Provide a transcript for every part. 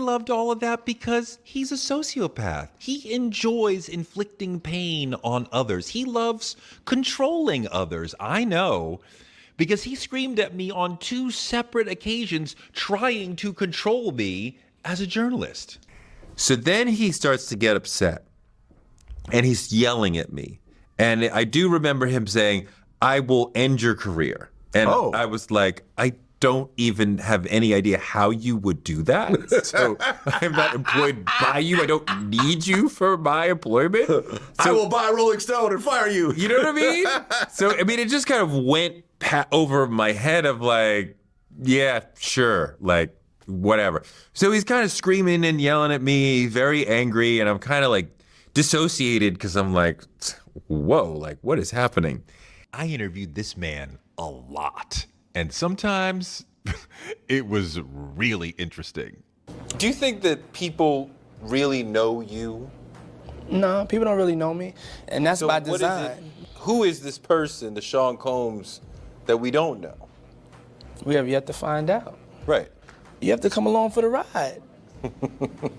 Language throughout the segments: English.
loved all of that because he's a sociopath. He enjoys inflicting pain on others. He loves controlling others. I know, because he screamed at me on 2 separate occasions trying to control me as a journalist. So then he starts to get upset and he's yelling at me. And I do remember him saying, "I will end your career." And I was like, I don't even have any idea how you would do that. So I'm not employed by you. I don't need you for my employment. So, I will buy Rolling Stone and fire you. You know what I mean? So, I mean, it just kind of went over my head of like, yeah, sure, like, whatever. So he's kind of screaming and yelling at me, very angry, and I'm kind of like dissociated because I'm like, whoa, like, what is happening? I interviewed this man a lot, and sometimes it was really interesting. Do you think that people really know you? No, people don't really know me, and that's by design. Who is this person, the Sean Combs, that we don't know? We have yet to find out. Right. You have to come along for the ride. You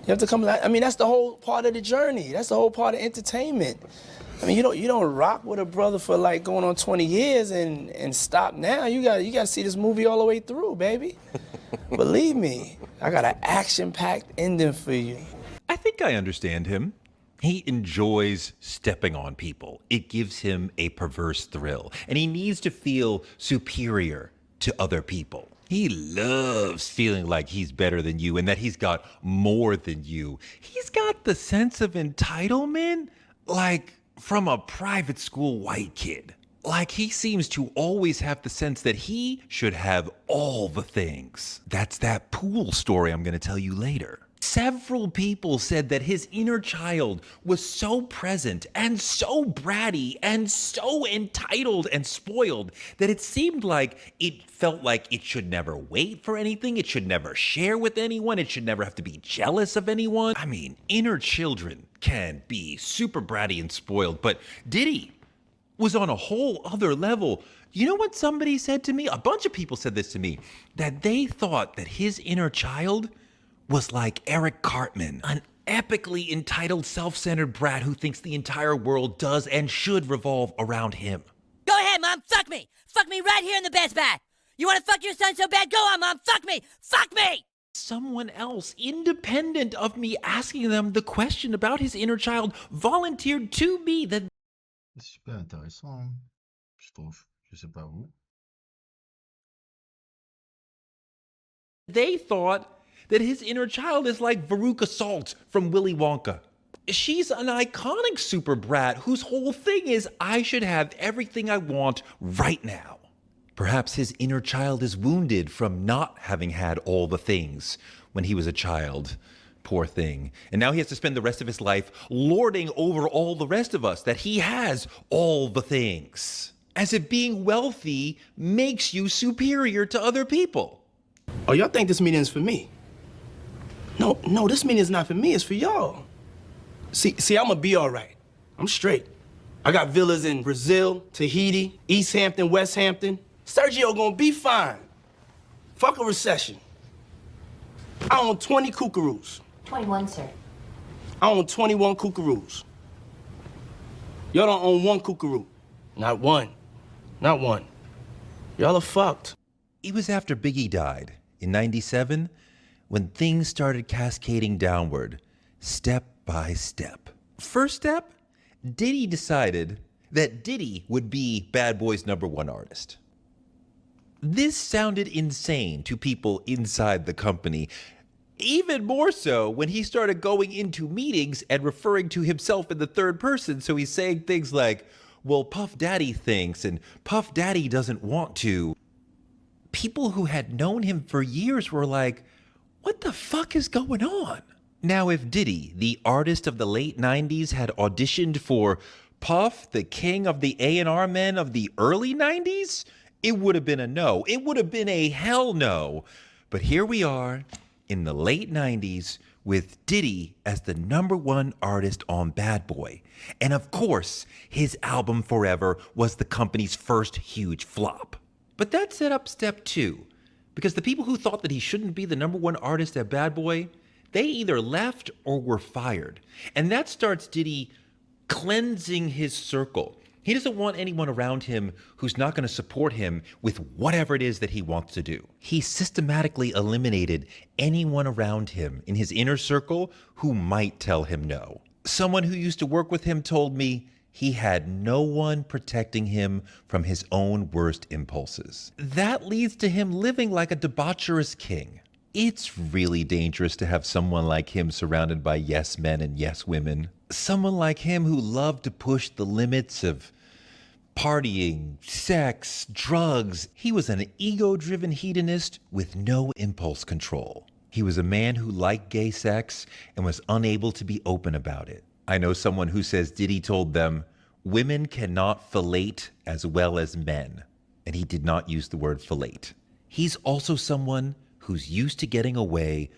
have to come. I mean, that's the whole part of the journey. That's the whole part of entertainment. I mean, you don't rock with a brother for like going on 20 years and stop now. You got to see this movie all the way through, baby. Believe me, I got an action-packed ending for you. I think I understand him. He enjoys stepping on people. It gives him a perverse thrill, and he needs to feel superior to other people. He loves feeling like he's better than you and that he's got more than you. He's got the sense of entitlement, like from a private school white kid. Like he seems to always have the sense that he should have all the things. That's that pool story I'm going to tell you later. Several people said that his inner child was so present and so bratty and so entitled and spoiled that it seemed like it felt like it should never wait for anything, it should never share with anyone, it should never have to be jealous of anyone. I mean, inner children can be super bratty and spoiled, but Diddy was on a whole other level. You know what somebody said to me? A bunch of people said this to me, that they thought that his inner child was like Eric Cartman, an epically entitled, self-centered brat who thinks the entire world does and should revolve around him. Go ahead, Mom, fuck me! Fuck me right here in the best bat! You wanna fuck your son so bad? Go on, Mom, fuck me! Fuck me! Someone else, independent of me asking them the question about his inner child, volunteered to me that C'est super intéressant, hein, je trouve. Je sais pas vous. they thought that his inner child is like Veruca Salt from Willy Wonka. She's an iconic super brat whose whole thing is I should have everything I want right now. Perhaps his inner child is wounded from not having had all the things when he was a child. Poor thing. And now he has to spend the rest of his life lording over all the rest of us that he has all the things. As if being wealthy makes you superior to other people. Oh, y'all think this meeting is for me? No, this meeting is not for me, it's for y'all. See, I'm gonna be all right. I'm straight. I got villas in Brazil, Tahiti, East Hampton, West Hampton. Sergio gonna be fine. Fuck a recession. I own 20 kookaroos. 21, sir. I own 21 kookaroos. Y'all don't own one kookaroo. Not one. Not one. Y'all are fucked. It was after Biggie died in '97 when things started cascading downward, step by step. First step, Diddy decided that Diddy would be Bad Boy's #1 artist. This sounded insane to people inside the company, even more so when he started going into meetings and referring to himself in the third person. So he's saying things like, well, Puff Daddy thinks, and Puff Daddy doesn't want to. People who had known him for years were like, what the fuck is going on? Now, if Diddy, the artist of the late 90s, had auditioned for Puff, the king of the A&R men of the early 90s, it would have been a no. It would have been a hell no. But here we are in the late 90s with Diddy as the #1 artist on Bad Boy. And of course, his album Forever was the company's first huge flop. But that set up step 2, because the people who thought that he shouldn't be the #1 artist at Bad Boy, They either left or were fired. And that starts Diddy cleansing his circle. He doesn't want anyone around him who's not going to support him with whatever it is that he wants to do. He systematically eliminated anyone around him in his inner circle who might tell him no. Someone who used to work with him told me he had no one protecting him from his own worst impulses. That leads to him living like a debaucherous king. It's really dangerous to have someone like him surrounded by yes men and yes women. Someone like him who loved to push the limits of partying, sex, drugs. He was an ego-driven hedonist with no impulse control. He was a man who liked gay sex and was unable to be open about it. I know someone who says Diddy told them, women cannot fellate as well as men. And he did not use the word fellate. He's also someone who's used to getting away